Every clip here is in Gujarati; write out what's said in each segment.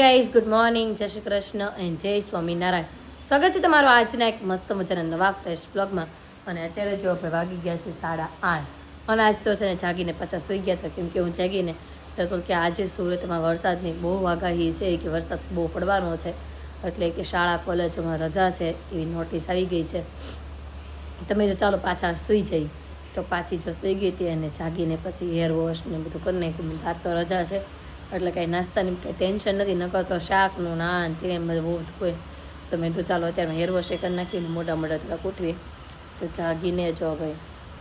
ગાઈઝ ગુડ મોર્નિંગ, જય શ્રી કૃષ્ણ એન્ડ જય સ્વામિનારાયણ. સ્વાગત છે તમારું આજના એક મસ્ત મજાના નવા ફ્રેશ બ્લોગમાં. અને અત્યારે જો આપણે વાગી ગયા છે 8:30 અને આજ તો છે ને જાગીને પાછા સૂઈ ગયા હતા, કેમ કે હું જાગીને તો કે આજે સુરતમાં વરસાદની બહુ આગાહી છે કે વરસાદ બહુ પડવાનો છે, એટલે કે શાળા કોલેજોમાં રજા છે એવી નોટિસ આવી ગઈ છે. તમે જો ચાલો પાછા સૂઈ જઈ તો પાછી જો સૂઈ ગઈ હતી અને જાગીને પછી હેર વોશ ને બધું કરી નાખ્યું. આજ તો રજા છે એટલે કાંઈ નાસ્તાની કંઈ ટેન્શન નથી, નકર તો શાકનું નાન તેને બધું બહુ હોય. તો મેં તો ચાલો અત્યારે હેર વોશ કરી નાખીને મોટા થોડાક ઉઠવીએ. તો જાગીને જો ભાઈ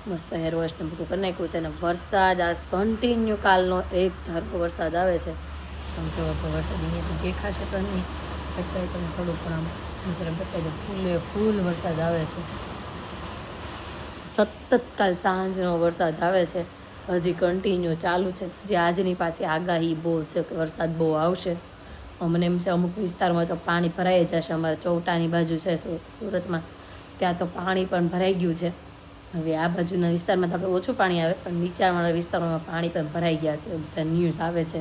મસ્ત હેર વોશને બધું કરી નાખ્યું છે. અને વરસાદ આજ કન્ટિન્યુ કાલનો એક ધારકો વરસાદ આવે છે. આમ તો વરસાદ અહીંયાથી દેખાશે તો નહીં, અત્યારે તમે થોડું પણ આમ બતાવી દો, ફૂલ વરસાદ આવે છે. સતત કાલ સાંજનો વરસાદ આવે છે, હજી કન્ટિન્યુ ચાલુ છે. જે આજની પાછી આગાહી બહુ છે કે વરસાદ બહુ આવશે. અમને એમ છે અમુક વિસ્તારમાં તો પાણી ભરાઈ જશે. અમારે ચૌટાની બાજુ છે સુરતમાં, ત્યાં તો પાણી પણ ભરાઈ ગયું છે. હવે આ બાજુના વિસ્તારમાં તો આપણે ઓછું પાણી આવે, પણ નીચાણવાળા વિસ્તારોમાં પાણી પણ ભરાઈ ગયા છે, બધા ન્યૂઝ આવે છે.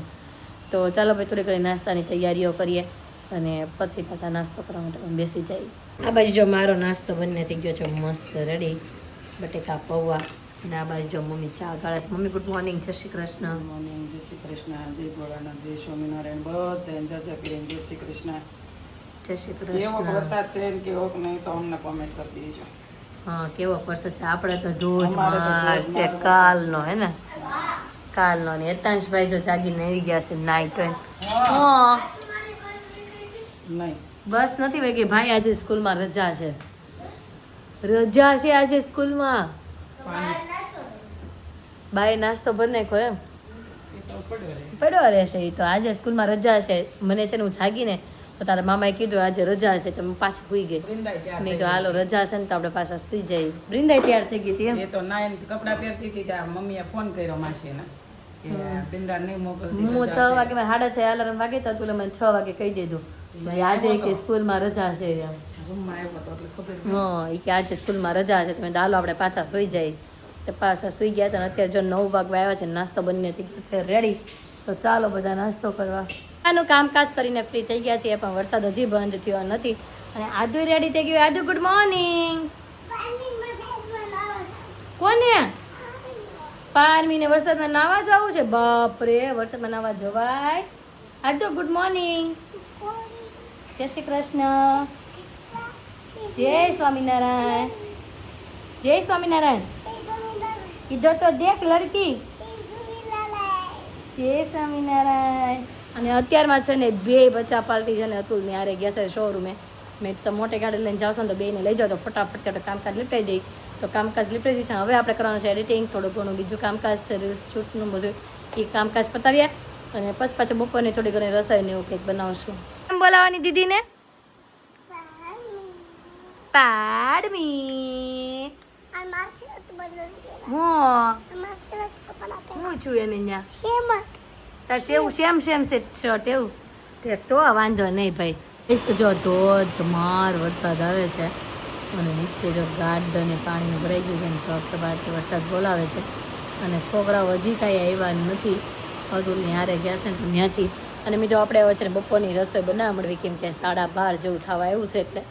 તો ચાલો ભાઈ થોડી ઘણી નાસ્તાની તૈયારીઓ કરીએ અને પછી પાછા નાસ્તો કરવા માટે પણ બેસી જઈએ. આ બાજુ જો મારો નાસ્તો બંને થઈ ગયો છે મસ્ત રેડી, બટેકા પૌવા. અને આ બાજુ જો મમ્મી ચા ગાળે છે. મમ્મી ગુડ મોર્નિંગ, જય શ્રી કૃષ્ણ. મોર્નિંગ, જય શ્રી કૃષ્ણ, જય ભોળાનાથ, જય સ્વામિનારાયણ, બધા જય કરીને જય શ્રી કૃષ્ણ. જય શ્રી કેવો કૃષ્ણ. વરસાદ છે ને કેવો નહીં તો અમને કોમેન્ટ કરી દેજો. હા, કેવો વરસાદ છે. આપણે તો ધોધમાર અમારે તો છે ધોધમાર કાલનો, હે ને કાલનો. ને હેતાંશભાઈ જો જાગીને આવી ગયા છે નાઈટ હોય. હા, નહીં બસ નથી વાગી ભાઈ, આજે સ્કૂલમાં રજા છે. રજા છે આજે સ્કૂલમાં. બાય નાસ્તો ભરી નાખ્યો એમ એ તો પડ્યો રહે. પડ્યો રહેશે. એ તો આજે સ્કૂલમાં રજા છે. મને છે ને હું જાગીને તો તારા મામાએ કીધું આજે રજા છે, તો હું પાછી સૂઈ ગઈ. વૃંદાય ત્યાં મેં થઈ તો હાલો ગઈ. રજા છે ને તો આપણે પાછા સૂઈ જઈએ. બૃંદાય તૈયાર થઈ ગઈ હતી એમ. એ તો નાયન કપડાં પહેરતી હતી ત્યાં મમ્મીએ ફોન કર્યો માસીને કે બિંદા નહીં મોકલતી, હું રજા 6 છે. વાગે મારે 6:30 અલાર્મ વાગે તો તું મને 6 વાગે કહી દેજો ભાઈ આજે કે સ્કૂલમાં રજા છે એમ. રૂમમાં આવ્યો તો એટલે ખબર પડી. હા, એ કે આજે સ્કૂલમાં રજા છે. તમે હાલો આપણે પાછા સૂઈ જઈએ. તો પાછા સૂઈ ગયા હતા. અત્યારે જો 9 વાગવા આવ્યા છે, નાસ્તો બંને થઈ ગયો છે રેડી. તો ચાલો બધા નાસ્તો કરવા. આનું કામકાજ કરીને ફ્રી થઈ ગયા છીએ, પણ વરસાદ હજી બંધ થયો નથી. અને આદુ રેડી થઈ ગયું. આદુ ગુડ મોર્નિંગ. કોને પારમીને વરસાદમાં નાવા જવું છે? બાપરે, વરસાદમાં નાવા જવાય? આદુ ગુડ મોર્નિંગ. જય શ્રી કૃષ્ણ, જય સ્વામિનારાયણ, જય સ્વામિનારાયણ. इधर तो देख लड़की. જય સ્વામિનારાયણ. અને અત્યારમાં છે ને બે બચ્ચા પાલટી છે ને અતુલ ને આરે ગયા છે શોરૂમે. મેં તો મોટે ગાડી લઈને જાવશો ને તો બેને લઈ જાવ તો ફટાફટ આપણે કામકાજ લીપટાઈ દઈ. તો કામકાજ લીપટાઈ દઈશું. હવે આપણે કરવાનું છે એડિટિંગ, થોડું ઘણું બીજું કામકાજ છે, રીલ્સ શૂટનું બધું એ કામકાજ પતાવ્યા. અને પછી પાછા બપોરની થોડી ઘણી રસોઈ ને એવું કંઈક બનાવશું. કેમ બોલાવાની દીદીને? પાડમી. હું છું એને ત્યાં સેમ સેમ છે શર્ટ એવું તો વાંધો નહીં ભાઈ. તો જો ધોધમાર વરસાદ આવે છે અને નીચે જો ગાર્ડન પાણીનું ભરાઈ ગયું છે ને ધબધબાટથી વરસાદ બોલાવે છે. અને છોકરાઓ હજી કાંઈ આવ્યા નથી. અતુલની હારે ગયા છે ને તો ત્યાંથી. અને મિત્રો આપણે હવે છે ને બપોરની રસોઈ બનાવવા મળવી, કેમ કે 12:30 જેવું થવા આવ્યું છે. એટલે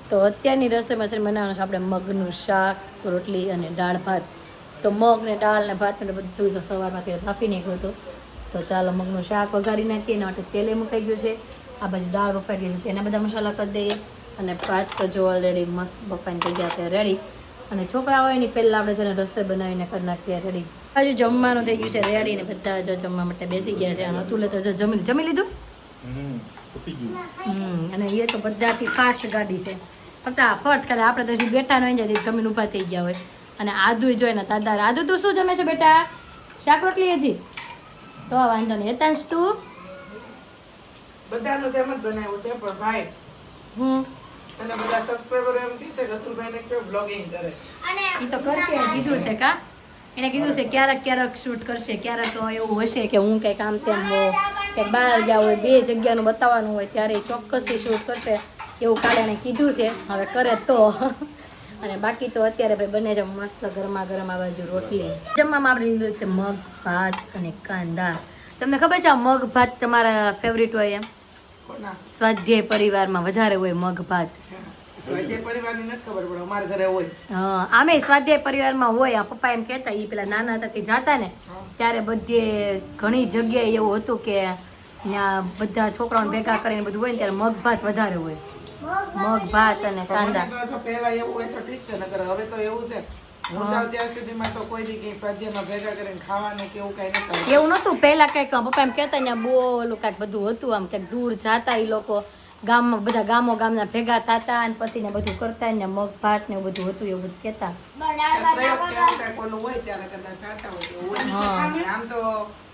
તો અત્યારની રસોઈમાં છે બનાવવાનું છે આપણે મગનું શાક, રોટલી અને દાળ ભાત. તો મગ ને દાળ ને ભાત ને બધું તો સવારમાંથી બાફી નાખ્યું હતું. તો ચાલો મગનું શાક વઘારી નાખીએ. એના માટે તેલે મુકાઈ ગયું છે. આ બાજુ દાળ બફાઈ ગઈ છે, એના બધા મસાલા કરી દઈએ. અને ભાત તો જો ઓલરેડી મસ્ત બફાઈને થઈ ગયા છે રેડી. અને છોકરા હોય એની પહેલાં આપણે છે ને રસોઈ બનાવીને કરી નાખીએ રેડી. બાજુ જમવાનું થઈ ગયું છે રેડી ને બધા જો જમવા માટે બેસી ગયા છે. અને અતુલે તો જો જમી લીધું. અને એ તો બધાથી ફાસ્ટ ગાડી છે, ફટાફટ કરે. આપણે તો હજી બેઠા ન હોય જાય જમીન ઊભા થઈ ગયા હોય. અને આદુ જોઈ ને દાદા, આદુ તું શું જમે છે બેટા? શાક રોટલી હજી? તો વાંધો નહીં. હેતાંશ તું? બધાનું જેમ જ બનાવ્યું છે, પણ ભાઈ અને બધા સબસ્ક્રાઇબર એમ કહે છે કે અતુલભાઈને કેવું બ્લોગિંગ કરે. એ તો કરશે, કીધું છે કા. એને કીધું છે ક્યારેક ક્યારેક શૂટ કરશે, ક્યારેક તો એવું હશે કે હું કંઈક આમ તેમ કંઈક બહાર ગયા હોય, બે જગ્યાનું બતાવવાનું હોય ત્યારે ચોક્કસથી શૂટ કરશે એવું કાલે એને કીધું છે. હવે કરે તો. અને બાકી તો અત્યારે ભાઈ બને છે મસ્ત ગરમા ગરમ આ બાજુ રોટલી. જમવામાં આપણે લીધું છે મગ ભાત અને કાંદા. તમને ખબર છે આ મગ ભાત તમારા ફેવરિટ હોય એમ? કોના સ્વાધ્યાય પરિવારમાં વધારે હોય મગ ભાત. સ્વાધ્યાય પરિવારની નથી ખબર પણ અમારા ઘરે હોય. હા, આમે સ્વાધ્યાય પરિવારમાં હોય. આ પપ્પા એમ કહેતા, એ પેલા નાના હતા તે જાતા ને ત્યારે બધે ઘણી જગ્યાએ એવું હતું કે ત્યાં બધા છોકરાઓને ભેગા કરીને બધું હોય ને ત્યારે મગ ભાત વધારે હોય. મગ ભાત અને કાંદા. મને તો પહેલા એવું હોય તો ઠીક છે, નકર હવે તો એવું છે હું જાઉં ત્યાં સુધીમાં તો કોઈ દી કઈ સ્વાધ્યાયમાં ભેગા કરીને ખાવાનું કે એવું કઈ નથી. એવું નતું પેલા કઈક પપ્પા એમ કહેતા ત્યાં બહુ ઓલું કાંઈક બધું હતું, આમ ક્યાંક દૂર જાતા એ લોકો ગામમાં બધા ગામના ભેગા થતા અને પછી ને બધું કરતા ને મગ ભાત ને એવું બધું હતું, એવું બધું કહેતા. પ્રયોગ કે એવું કાંઈક ઓલું હોય ત્યારે કદાચ જાતા હોય તો હોય. આમ તો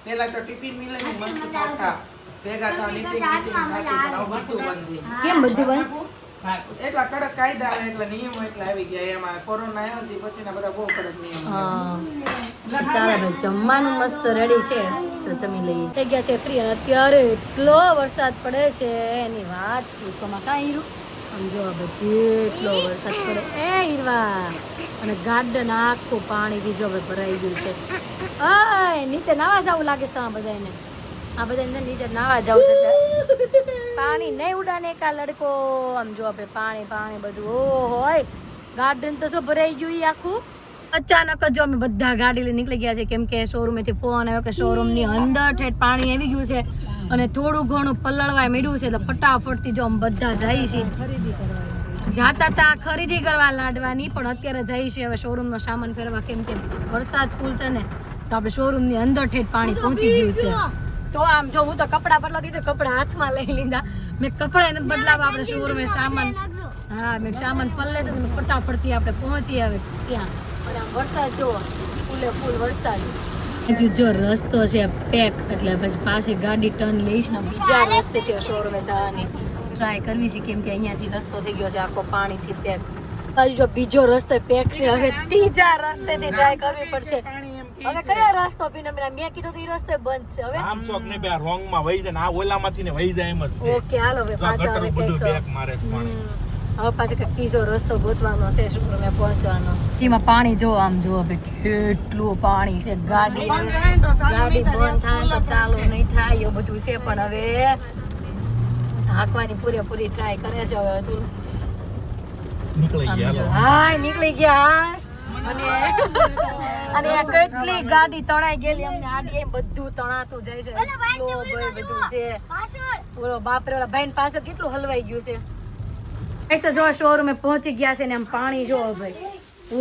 પેલા તો ટિફિન મિલે ને મસ્ત ખાતા ભેગા થવા મીટિંગ થતી પણ હવે બધું બંધ થઈ ગયું. કેમ બધું બંધ? એટલા કડક કાયદા આવે એટલા નિયમો એટલા આવી ગયા. એમાં કોરોના આવ્યો ને પછીના બધા બહુ કડક નિયમો. ચાલો ભાઈ, જમવાનું મસ્ત રેડી છે તો જમી લઈએ. થઈ ગયા છે ફ્રી અને અત્યારે એટલો વરસાદ પડે છે એની વાત પૂછવામાં કાંઈ હીરું. સમજો હવે કેટલો વરસાદ પડે એ હીરવા, અને ગાર્ડન આખું પાણીથી જો હવે ભરાઈ ગયું છે. અય નીચે નાવા જવું લાગે છે તમારા બધાને. આ બધા નીચે નાવા જવું છે. પાણી નહીં ઉડાને કા લડકો. આમ જો આપણે પાણી બધું હોય. ગાર્ડન તો જો ભરાઈ ગયું ઈ આખું. અચાનક જ જો અમે બધા ગાડી લઈને નીકળી ગયા છે, કેમ કે શોરૂમેથી ફોન આવ્યો કે શોરૂમની અંદર ઠેઠ પાણી આવી ગયું છે અને થોડું ઘણું પલળવા મળ્યું છે. એટલે ફટાફટથી જો અમે બધા જઈએ છીએ. જાતા તા ખરીદી કરવા લાડવાની, પણ અત્યારે જઈએ છીએ હવે શોરૂમનો સામાન ફેરવા, કેમ કે વરસાદ ફૂલ છે ને તો આપણે શોરૂમની અંદર ઠેઠ પાણી પહોંચી ગયું છે. તો આમ જો હું તો કપડાં બદલાતી તો કપડાં હાથમાં લઈ લીધા. મેં કપડાં નથી બદલાવા, આપણે શોરૂમે સામાન મેં સામાન પલ્લે છે તો ફટાફટથી આપણે પહોંચી આવે ત્યાં. અને આમ વરસાદ જો ફૂલે ફૂલ વરસાદ. હજુ જો રસ્તો છે પેક, એટલે પછી પાછી ગાડી ટર્ન લઈશ ને બીજા રસ્તેથી શોરૂમે જવાની ટ્રાય કરવી છે, કેમ કે અહીંયાથી રસ્તો થઈ ગયો છે આખો પાણીથી પેક. હજુ જો બીજો રસ્તો પેક છે, હવે ત્રીજા રસ્તેથી ટ્રાય કરવી પડશે. હવે કયો રસ્તો પીને મેં કીધું તો એ રસ્તો બંધ છે. હવે આમ ચોક ને બે રોંગ માં વહી જાય ને આ ઓલામાંથી ને વહી જાય એમ જ છે. ઓકે હાલો હવે પાછા હવે બધું કઈક બેક મારે છે પાણી. હવે પાછો કઈક ત્રીજો રસ્તો ગોતવાનો છે શોરૂમે પહોંચવાનો. એમાં પાણી જો આમ જો હવે કેટલું પાણી છે. ગાડી બંધ થાય તો ચાલુ નહીં થાય એવું બધું છે, પણ હવે હાંકવાની પૂરેપૂરી ટ્રાય કરે છે. હવે તું નીકળી ગયા હાય નીકળી ગયા. અને આ કેટલી ગાડી તણાઈ ગયેલી અમને આડી બધું તણાતું જાય છે. ભાઈ બધું છે બોલો બાપરે, ઓલા ભાઈ પાસે કેટલું હલવાઈ ગયું છે. એક તો જો શોરૂમે પહોંચી ગયા છે ને આમ પાણી જો ભાઈ, ઓ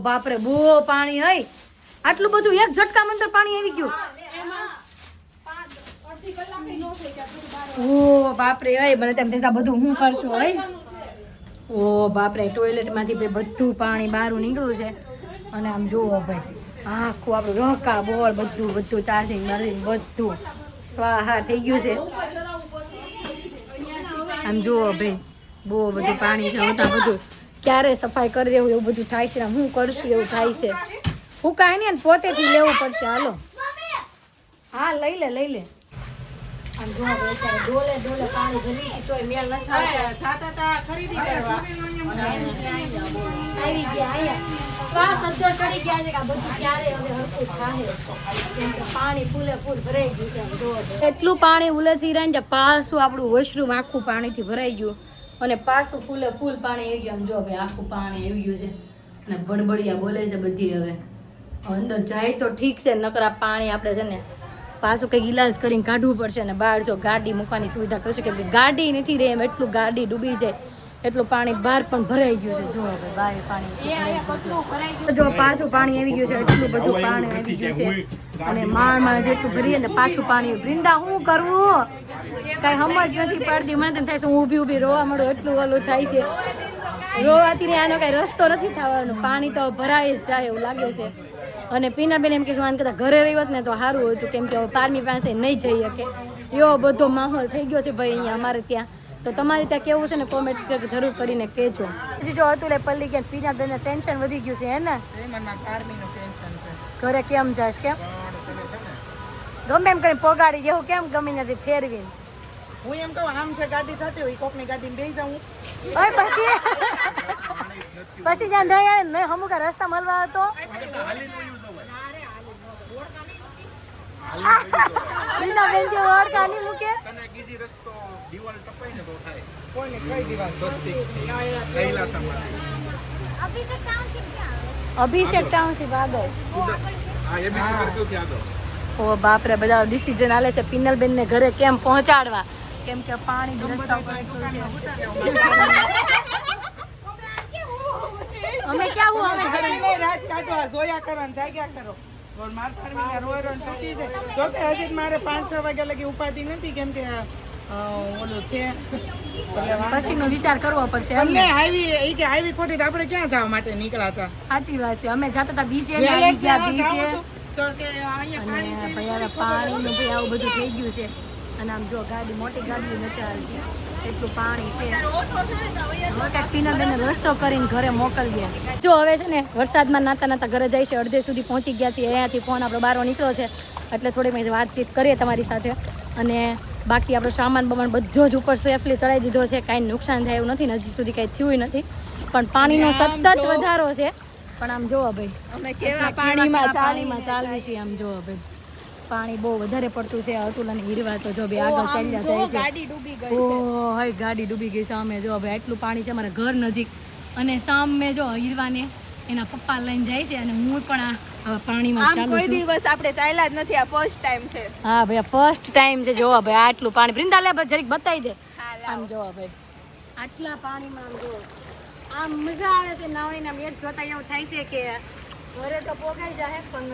બાપરે બહુ પાણી હોય. આટલું બધું એક ઝટકામાં અંદર પાણી આવી ગયું. ઓ બાપરે હોય, મને તેમ થતા બધું હું કરશું હોય. ઓ બાપરે, ટોયલેટ માંથી બધું પાણી બહાર નીકળ્યું છે. અને આમ જુઓ ભાઈ આખું આપણું રોકા બોલ બધું ચાર્જિંગ બધું સ્વાહા થઈ ગયું છે. આમ જુઓ ભાઈ બહુ બધું પાણી છે. હોતા બધું ક્યારે સફાઈ કરી દેવું એવું બધું થાય છે. હું કરશું એવું થાય છે. હું કાંઈ નહીં પોતેથી લેવું પડશે. હાલો હા લઈ લે. આમ જો ડોલે પાણી ભરી છે તોય મેલ નથી આવતો. જાતા તા ખરીદી કરવા આવી ગયા અહીંયા શ્વાસ અદ્ધર ચડી ગયા છે કે આ બધું ક્યારે હવે હરખું થાય, કેમ કે પાણી ફૂલે ફૂલ ભરાઈ ગયું છે. આમ જો એટલું પાણી ઉલેચી રહે ને પાછું આપણું વોશરૂમ આખું પાણીથી ભરાઈ ગયું અને પાછું ફૂલે ફૂલ પાણી આવી ગયું. આમ જો ભાઈ આખું પાણી આવી ગયું છે અને બડબડિયા બોલે છે બધી. હવે અંદર જાય તો ઠીક છે, નકરા પાણી આપણે છે ને પાછું કંઈક ઈલાજ કરીને કાઢવું પડશે. અને બહાર જો ગાડી મૂકવાની સુવિધા કરશે, કેમ કે ગાડી નથી રહે એમ એટલું ગાડી ડૂબી જાય એટલું પાણી બહાર પણ ભરાઈ ગયું છે. જો હવે બહાર પાણી જો પાછું પાણી આવી ગયું છે, એટલું બધું પાણી આવી ગયું છે. અને માળ જેટલું ભરીએ ને પાછું પાણી. વૃંદા શું કરવું કઈ સમજ નથી પડતી. મને તેમ થાય છે હું ઊભી રોવા મળું, એટલું ઓલું થાય છે. રોવાથી આનો કઈ રસ્તો નથી થવાનો, પાણી તો ભરાઈ જ જાય એવું લાગે છે. અને પીનાબેન એમ કે શું કહેતા ઘરે રહી હોત ને તો સારું હતું, કેમ કે પારની પાસે નહીં જઈ શકે એવો બધો માહોલ થઈ ગયો છે ભાઈ અહીંયા અમારે ત્યાં. તો તમારે ત્યાં કેવું છે ને કોમેન્ટ જરૂર કરીને કહેજો. હજી જો હતું લે પલ્લી ગયા પીનાબેન ટેન્શન વધી ગયું છે હે ને, ઘરે કેમ જાશ કેમ ગમે એમ કરીને પોગાડી જેવું કેમ ગમે નથી ફેરવી. હું એમ કહું આમ છે ગાડી થતી હોય કોકની ગાડીમાં બેસી જાઉં ઓય પછી જ્યાં નહીં હમુક રસ્તા મળવા હતો બીના બેન જે ઓળખા નહીં મૂકે તને કીધી રસ્તો દિવાલ ટપાઈ ને તો થાય કોઈને કઈ દીવા સ્વસ્તિક કૈલાસમાં અભિષેક ટાઉનથી આગળ હા એબીસી કરતું કે આગળ ઓ બાપરે બધા ડિસિઝન આલે છે પિનલબેન ને ઘરે કેમ પહોંચાડવા કેમ કે પાણી રસ્તા ઉપર એટલું છે અમે ક્યાં હું અમે ઘરે રાત કાઢવા જોયા કરવાનું જાગ્યા કરો માર પાણી રોય રોય તૂટી જાય જો કે હજી મારે 5-6 વાગ્યા લગી ઉપાધિ નથી કેમ કે ઓલું છે પછીનો વિચાર કરવો પડશે એટલે હાઈવી ખોટી આપણે ક્યાં જવા માટે નીકળ્યા હતા સાચી વાત છે અમે જતા હતા બીચે ને આવી ગયા બીચે તો કે અહીંયા અને ભાઈ પાણીનું ભાઈ આવું બધું થઈ ગયું છે અને આમ જો ગાડી મોટી ગાડી નથી ચાલતી એટલું પાણી છે હવે કાંઈક પિનલબેનને રસ્તો કરીને ઘરે મોકલીએ જો હવે છે ને વરસાદમાં નાતા નાતા ઘરે જાય છે અડધે સુધી પહોંચી ગયા છીએ અહીંયાથી ફોન આપણો બહાર નીકળ્યો છે એટલે થોડી મેં વાતચીત કરીએ તમારી સાથે અને બાકી આપણો સામાન બમાન બધો જ ઉપર સેફલી ચડાવી દીધો છે કાંઈ નુકસાન થાય એવું નથી ને હજી સુધી કાંઈ થયું નથી પણ પાણીનો સતત વધારો છે પણ આમ જોવો ભાઈ અમે કેવા પાણીમાં ચાલવી છીએ આમ જોવો ભાઈ પાણી બહુ વધારે પડતું છે અતુલ અને હીરવા તો જો ભાઈ આગળ ચાલ્યા જાય છે ગાડી ડૂબી ગઈ છે ઓય ગાડી ડૂબી ગઈ સામે જો ભાઈ આટલું પાણી છે અમારા ઘર નજીક અને સામે જો હીરવાને એના પપ્પા લઈને જાય છે અને હું પણ આ પાણીમાં ચાલુ છું કોઈ દિવસ આપણે ચાલ્યા જ નથી આ ફર્સ્ટ ટાઈમ છે હા ભાઈ ફર્સ્ટ ટાઈમ છે જોવા ભાઈ આટલું પાણી વૃંદા લે જરીક બતાવી દે આમ જોવા ભાઈ આટલા પાણીમાં આમ જો આમ મજા આવે છે નાવણીને આમ એક જોતા એવું થાય છે કે ઘરે તો પોગાઈ જાય પણ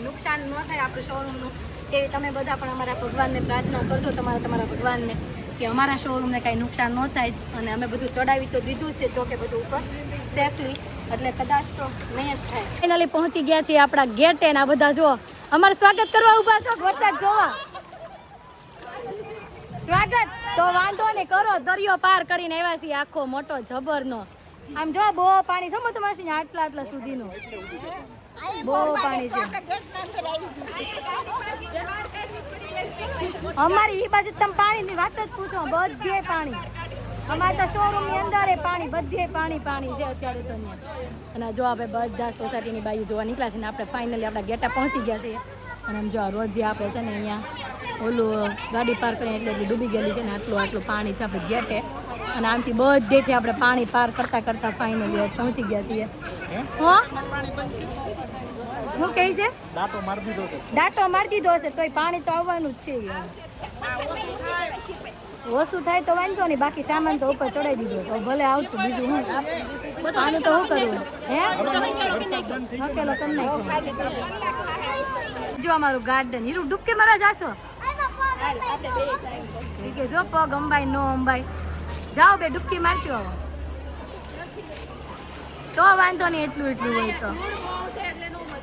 નુકસાન ન થાય આપણું શોરૂમનું કે તમે બધા પણ અમારા ભગવાનને પ્રાર્થના કરજો તમારા ભગવાનને કે અમારા શોરૂમને કાંઈ નુકસાન ન થાય અને અમે બધું ચડાવી તો દીધું જ છે ચોકે બધું ઉપર સેફલી એટલે કદાચ તો નહીં જ થાય ફાઇનલી પહોંચી ગયા છીએ આપણા ગેટે ને આ બધા જો અમારું સ્વાગત કરવા ઊભા છો વરસાદ જોવા સ્વાગત તો વાંધો ને કરો દરિયો પાર કરીને આવ્યા છીએ આખો મોટો જબરનો આમ જો બહુ પાણી છે મત માસી આટલા સુધીનું બહુ પાણી છે અમારી એ બાજુ તમે પાણીની વાત જ પૂછો બધે પાણી અમારે તો શોરૂમ ની અંદર પાણી બધે પાણી છે અત્યારે તો અને જો આપણે બધા સોસાયટીની બાજુ જોવા નીકળ્યા છે ને આપણે ફાઇનલી આપણા ગેટા પહોંચી ગયા છીએ અને આમ જો રોજ જે આપણે છે ને અહીંયા ઓલું ગાડી પાર કરીને એટલે ડૂબી ગયેલી છે ને આટલું પાણી છે આપણે ગેટે અને આમથી બધેથી આપણે પાણી પાર કરતા ફાઇનલી પહોંચી ગયા છીએ હા શું કહે છે દાંતો મારી દીધો હશે તોય પાણી તો આવવાનું જ છે ઓછું થાય તો વાંધો નહીં બાકી સામાન તો ઉપર ચડાવી દીધો છે ભલે આવતું બીજું હું આનું તો શું કરવું હે હકેલો કરી નાખ્યો જો અમારું ગાર્ડન હીરું ડૂબકે મારા જાશો કે જો પગ અંબાઈ નો અંબાઈ જાઓ બે ડૂબકી મારજો તો વાંધો નહીં એટલું હોય તો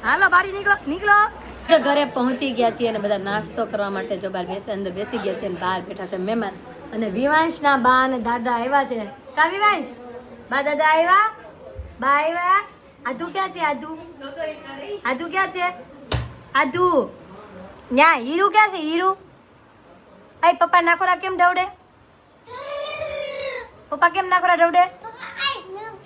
હાલો બારી નીકળો ઘરે પહોંચી ગયા છીએ અને બધા નાસ્તો કરવા માટે જો બહાર અંદર બેસી ગયા છે અને બહાર બેઠા છે મહેમાન અને વિવાંશના બા અને દાદા આવ્યા છે કા વિવાંશ બા દાદા આવ્યા બા આવ્યા આધુ ક્યાં છે આધુ ક્યાં છે આધુ ન્યા હીરુ ક્યાં છે હીરુ આઈ પપ્પા નાખોડા કેમ ડવડે પપ્પા કેમ નાખોડા ડવડે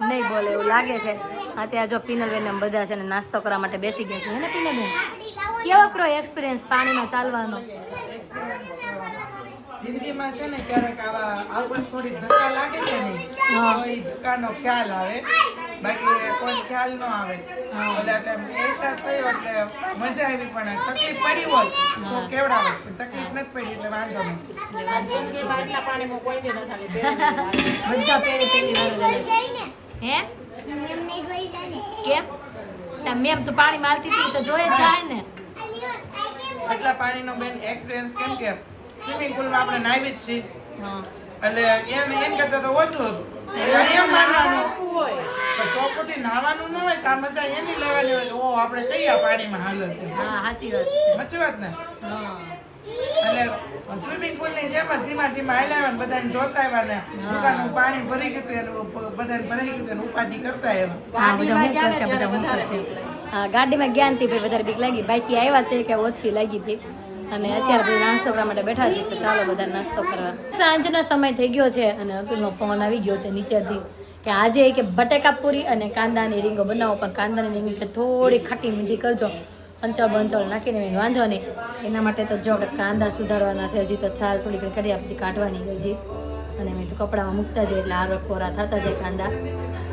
નહીં બોલે એવું લાગે છે હા ત્યાં જો પિનલબેન એમ બધા છે ને નાસ્તો કરવા માટે બેસી ગયા છે હે ને પિનલબેન કેવો કરો એક્સપિરિયન્સ પાણીમાં ચાલવાનો જિંદગીમાં છે ને ક્યારેક આપણને થોડી ધક્કા લાગે છે ને તો એ ધક્કાનો ખ્યાલ આવે બાકી કોઈ ખ્યાલ ન આવે એટલે અહેસાસ થયો એટલે મજા આવી પણ તકલીફ પડી હોત તો કેવડાવે તકલીફ નથી પડી એટલે વાંધો નથી બધા પેરી હે કેમ મેમ તો પાણી મારતી હતી તો જોઈ જ જાય ને આટલા પાણીનો બેન એક્સપિરિયન્સ કેમ કે સ્વિમિંગ પુલમાં આપણે નાવી જ છીએ એટલે એને કરતા તો ઓછું હતું એમ માનવાનું પણ ચોખ્ખુંથી નાવાનું ન હોય તો આ મજા એની લેવાની હોય ઓ આપણે કયા પાણીમાં હાલત હા સાચી વાત ને એટલે સ્વિમિંગ પુલ ની જેમ ધીમા હાલ્યા બધાને જોતા આવ્યા ને દુકાનનું પાણી ભરી ગયું એનું બધાને ભરાઈ ગયું ઉપાધિ કરતા આવ્યા બધા હું કરશે હા ગાડીમાં જ્ઞાનથી ભાઈ વધારે બીક લાગી બાકી આવ્યા તે કે ઓછી લાગી હતી અને અત્યારે બધા નાસ્તો કરવા માટે બેઠા છે તો ચાલો બધા નાસ્તો કરવા સાંજનો સમય થઈ ગયો છે અને અતુલનો ફોન આવી ગયો છે નીચેથી કે આજે કે બટેકા પૂરી અને કાંદાની રીંગો બનાવો પણ કાંદાની રીંગો કે થોડી ખાટી મીઠી કરજો અંચળ બંચળ નાખીને મેં વાંધો નહીં. એના માટે તો જો આપણે કાંદા સુધારવાના છે, હજી તો છાલ થોડી ઘણી કરી આપી કાઢવાની છે હજી. અને મેં તો કપડામાં મૂકતા જાય એટલે આરો કોરા થતા જાય કાંદા.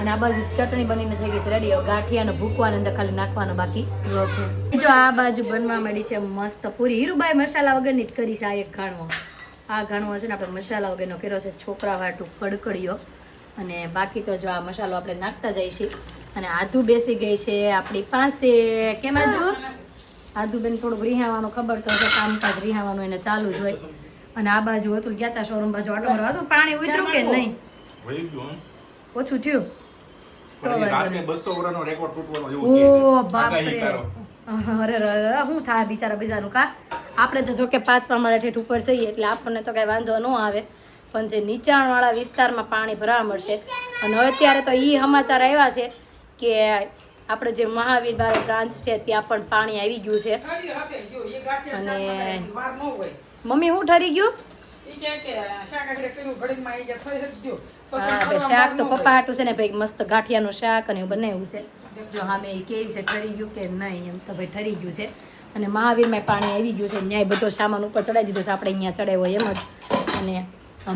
અને આ બાજુ ચટણી બનીને થઈ ગઈ છે રેડી. ગાંઠિયાનો ભૂકવાને અંદર ખાલી નાખવાનો બાકી રહ્યો છે. જો આ બાજુ બનવા માંડી છે મસ્ત પૂરી. હીરુબાઈ મસાલા વગરની જ કરી છે આ એક ઘાણવો. આ ઘાણવો છે ને આપણે મસાલા વગરનો કર્યો છે, છોકરા વાટું કડકડીયો. અને બાકી તો જો આ મસાલો આપણે નાખતા જઈએ છીએ. અને આદુ બેસી ગઈ છે આપણી પાસે. કેમ આદુ બેન થોડુંક રિહાવાનું ખબર તો હશે, કામકાજ રિહાવાનું એને ચાલુ જ હોય. અને આ બાજુ હતું ગયા હતા શોરૂમ બાજુ આટો મારવા હતું. પાણી ઉતર્યું કે નહીં? વહી ગયું હં? ઓછું થયું પણ એ રાતે 200 વર્ષનો રેકોર્ડ તૂટવાનો એવું કહે છે. ઓ બાપ આગાહી રે. કરો. અરે શું થાય બિચારા બીજાનું કા. આપણે તો જો કે 5 માળા ઠેઠ ઉપર જઈએ એટલે આપણને તો કઈ વાંધો ન આવે, પણ જે નીચાણવાળા વિસ્તારમાં પાણી ભરાવા મળશે. અને અત્યારે તો ઈ સમાચાર આવ્યા છે કે આપણે જે મહાવીર બારે બ્રાન્ચ છે ત્યાં પણ પાણી આવી ગયું છે. અને મમ્મી હું ઠરી ગયું? હા શાક તો પપ્પા હાટું છે ને ભાઈ, મસ્ત ગાંઠિયાનું શાક અને એવું બનાવ્યું છે. જો હા મેં કેવી છે ઠરી ગયું કે નહીં, એમ તો ભાઈ ઠરી ગયું છે. અને મહાવીરમાં પાણી આવી ગયું છે, ન્યાય બધો સામાન ઉપર ચડાવી દીધો છે, આપણે અહીંયા ચડાવ્યો એમ જ. અને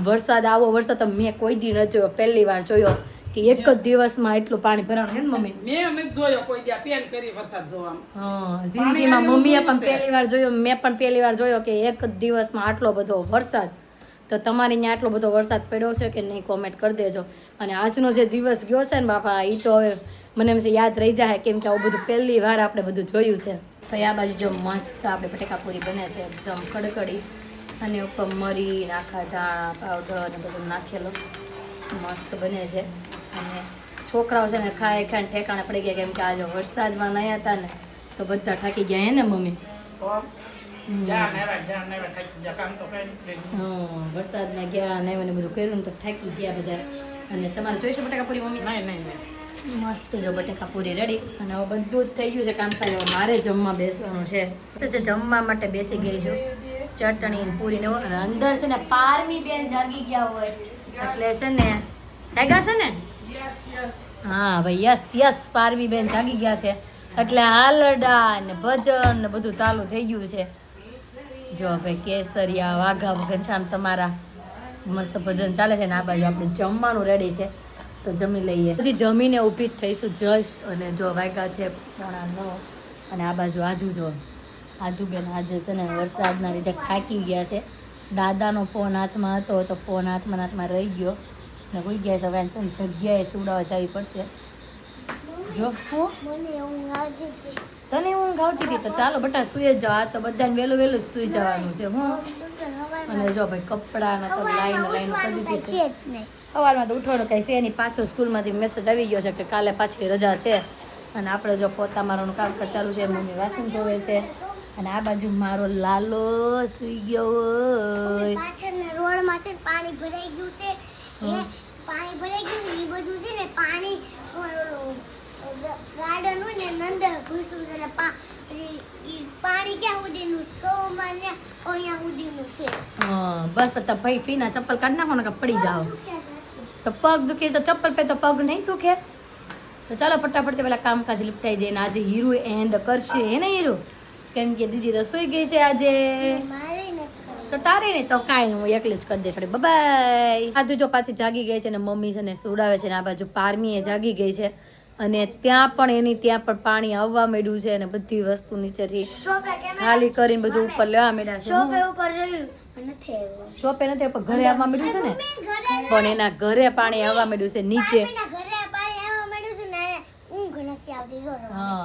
વરસાદ આવો વરસાદ તો મેં કોઈ દી ન જોયો, પહેલી વાર જોયો કે એક જ દિવસમાં એટલું પાણી ભરાણું. હે ને મમ્મી? મેં નથી જોયો કોઈ દી પેન કરી વરસાદ જોવામાં. હા જિંદગીમાં મમ્મીએ પણ પહેલી વાર જોયો, મેં પણ પહેલી વાર જોયો કે એક જ દિવસમાં આટલો બધો વરસાદ. તો તમારે અહીંયા આટલો બધો વરસાદ પડ્યો છે કે નહીં કોમેન્ટ કરી દેજો. અને આજનો જે દિવસ ગયો છે ને બાપા, એ તો હવે મને એમ છે યાદ રહી જાય, કેમ કે આવું બધું પહેલી વાર આપણે બધું જોયું છે. તો આ બાજુ જો મસ્ત આપણે બટેકા પૂરી બને છે એકદમ કડકડી. અને ઉપર મરી આખા ધાણા પાવડર ને બધું નાખેલો મસ્ત બને છે. અને છોકરાઓ છે ને ખાઈ ખાઈને ઠેકાણે પડી ગયા, કેમ કે આજે વરસાદમાં નહીં હતા ને તો બધા થાકી ગયા. હે ને મમ્મી? વરસાદમાં ગયા ને બધું કર્યું ને તો થાકી ગયા બધા. અને તમારે જોઈશે બટાકા પૂરી મમ્મી? મસ્ત જો બટાકા પૂરી રેડી. અને હવે બધું જ થઈ ગયું છે કામકાજ. હવે મારે જમવા બેસવાનું છે. તો જમવા માટે બેસી ગઈ છું. ચટણી પૂરી ને અને અંદર છે ને પારમી બેન જાગી ગયા હોય એટલે છે ને જાગ્યા છે ને. હા ભાઈ યસ યસ, પારવી બેન જાગી ગયા છે એટલે હાલડા ને ભજન ને બધું ચાલુ થઈ ગયું છે. જો ભાઈ કેસરિયા વાઘા ઘનશ્યામ તમારા મસ્ત ભજન ચાલે છે ને. આ બાજુ આપણે જમવાનું રેડી છે તો જમી લઈએ. હજી જમીને ઊભી જ થઈશું જસ્ટ. અને જો વાગ્યા છે 9:30. અને આ બાજુ આધુ જો આધુ બેન આજે છે ને વરસાદના લીધે થાકી ગયા છે. દાદાનો ફોન હાથમાં હતો તો ફોન હાથમાં રહી ગયો ને હોઈ ગયા છે. હવે છે ને જગ્યાએ સુડાવા જવી પડશે. જો તને ઊંઘ આવતી હતી તો ચાલો બટા સુઈ જ જાઓ. આ તો બધાને વહેલું વહેલું જ સુઈ જવાનું છે. હું અને જો ભાઈ કપડાનો તો લાઈન કરી દીધી છે. સવારમાં તો ઉઠવાનું કઈ છે નહીં. પાછો સ્કૂલમાંથી મેસેજ આવી ગયો છે કે કાલે પાછી રજા છે. અને આપણે જો પોતા મારવાનું કામ ચાલુ છે. મમ્મી વાસણ ધોવે છે. અને આ બાજુ મારો લાલો સુઈ ગયો હોય. પાછળના રોડમાં છે પાણી ભરાઈ ગયું છે. એ પાણી ભરાઈ ગયું એ બધું છે ને પાણી ગાર્ડન હોય ને નંદર ઘૂસું છે. પાણી ક્યાં સુધીનું સ્કોમાં ને અહીંયા સુધીનું છે. હા બસ તો ભાઈ ફીના ચપ્પલ કાઢ નાખો ને કે પડી જાઓ. તો પગ દુખે તો ચપ્પલ પે તો પગ નહીં દુખે. તો ચાલો ફટાફટ પેલા કામકાજ લીપટાઈ દઈને આજે હીરુ એન્ડ કરશે. હે ને હીરુ? કેમ કે દીદી રસોઈ ગઈ છે આજે. તો તારે નહીં તો કાંઈ હું એકલી જ કરી દઈશ. બાય. આધુ જો પાછી જાગી ગઈ છે ને મમ્મી છે ને સુડાવે છે ને. આ બાજુ પારમીએ જાગી ગઈ છે અને ત્યાં પણ પાણી આવવા માંડ્યું છે. અને બધી વસ્તુ નીચેથી ખાલી કરીને બધું ઉપર લેવા માંડ્યા છે. શોપે નથી પણ ઘરે આવવા માંડ્યું છે ને. પણ એના ઘરે પાણી આવવા માંડ્યું છે નીચે. હા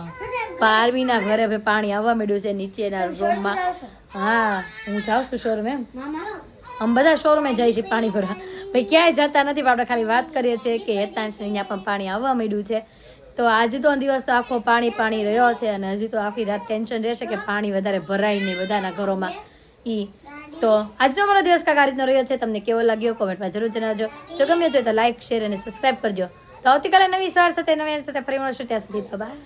પારમીના ઘરે હવે પાણી આવવા માંડ્યું છે નીચેના રૂમમાં. હા હું જાઉં છું શોરૂમ. એમ આમ બધા શોરૂમે જાય છે પાણી ભરવા. ભાઈ ક્યાંય જતા નથી. આપણે ખાલી વાત કરીએ છીએ કે હેતાંશ અહીંયા પણ પાણી આવવા માંડ્યું છે. તો આજે તો દિવસ તો આખો પાણી રહ્યો છે. અને હજી તો આખી રાત ટેન્શન રહેશે કે પાણી વધારે ભરાય નહીં બધાના ઘરોમાં. તો આજનો મારો દિવસ કાંઈક આ રીતનો રહ્યો છે. તમને કેવો લાગ્યો કોમેન્ટમાં જરૂર જણાવજો. જો ગમ્યો હોય તો લાઈક શેર અને સબસ્ક્રાઈબ કરજો. તો આવતીકાલે નવી સવાર સાથે ફરી મળશું. ત્યાં સુધી બાય.